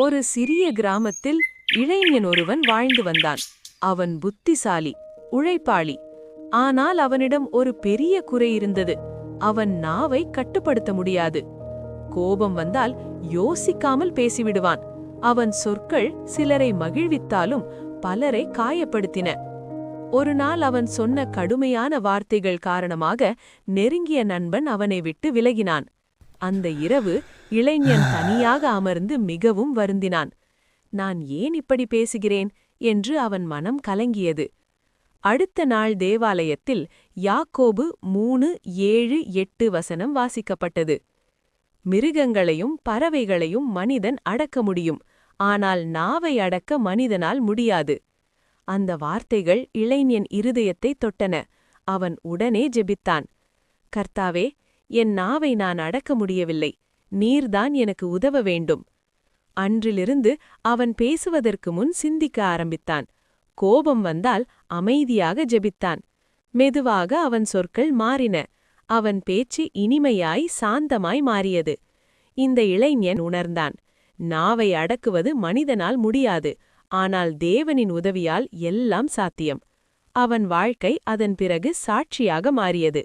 ஒரு சிறிய கிராமத்தில் இளைஞன் ஒருவன் வாழ்ந்து வந்தான். அவன் புத்திசாலி, உழைப்பாளி. ஆனால் அவனிடம் ஒரு பெரிய குறை இருந்தது. அவன் நாவை கட்டுப்படுத்த முடியாது. கோபம் வந்தால் யோசிக்காமல் பேசிவிடுவான். அவன் சொற்கள் சிலரை மகிழ்வித்தாலும் பலரை காயப்படுத்தின. ஒரு நாள் அவன் சொன்ன கடுமையான வார்த்தைகள் காரணமாக நெருங்கிய நண்பன் அவனை விட்டு விலகினான். அந்த இரவு இளைஞன் தனியாக அமர்ந்து மிகவும் வருந்தினான். நான் ஏன் இப்படி பேசுகிறேன் என்று அவன் மனம் கலங்கியது. அடுத்த நாள் தேவாலயத்தில் யாக்கோபு 3:7-8 வசனம் வாசிக்கப்பட்டது. மிருகங்களையும் பறவைகளையும் மனிதன் அடக்க முடியும், ஆனால் நாவை அடக்க மனிதனால் முடியாது. அந்த வார்த்தைகள் இளைஞன் இருதயத்தை தொட்டன. அவன் உடனே ஜெபித்தான். கர்த்தாவே, என் நாவை நான் அடக்க முடியவில்லை, நீர்தான் எனக்கு உதவ வேண்டும். அன்றிலிருந்து அவன் பேசுவதற்கு முன் சிந்திக்க ஆரம்பித்தான். கோபம் வந்தால் அமைதியாக ஜெபித்தான். மெதுவாக அவன் சொற்கள் மாறின. அவன் பேச்சு இனிமையாய் சாந்தமாய் மாறியது. இந்த இளைஞன் உணர்ந்தான், நாவை அடக்குவது மனிதனால் முடியாது, ஆனால் தேவனின் உதவியால் எல்லாம் சாத்தியம். அவன் வாழ்க்கை அதன் பிறகு சாட்சியாக மாறியது.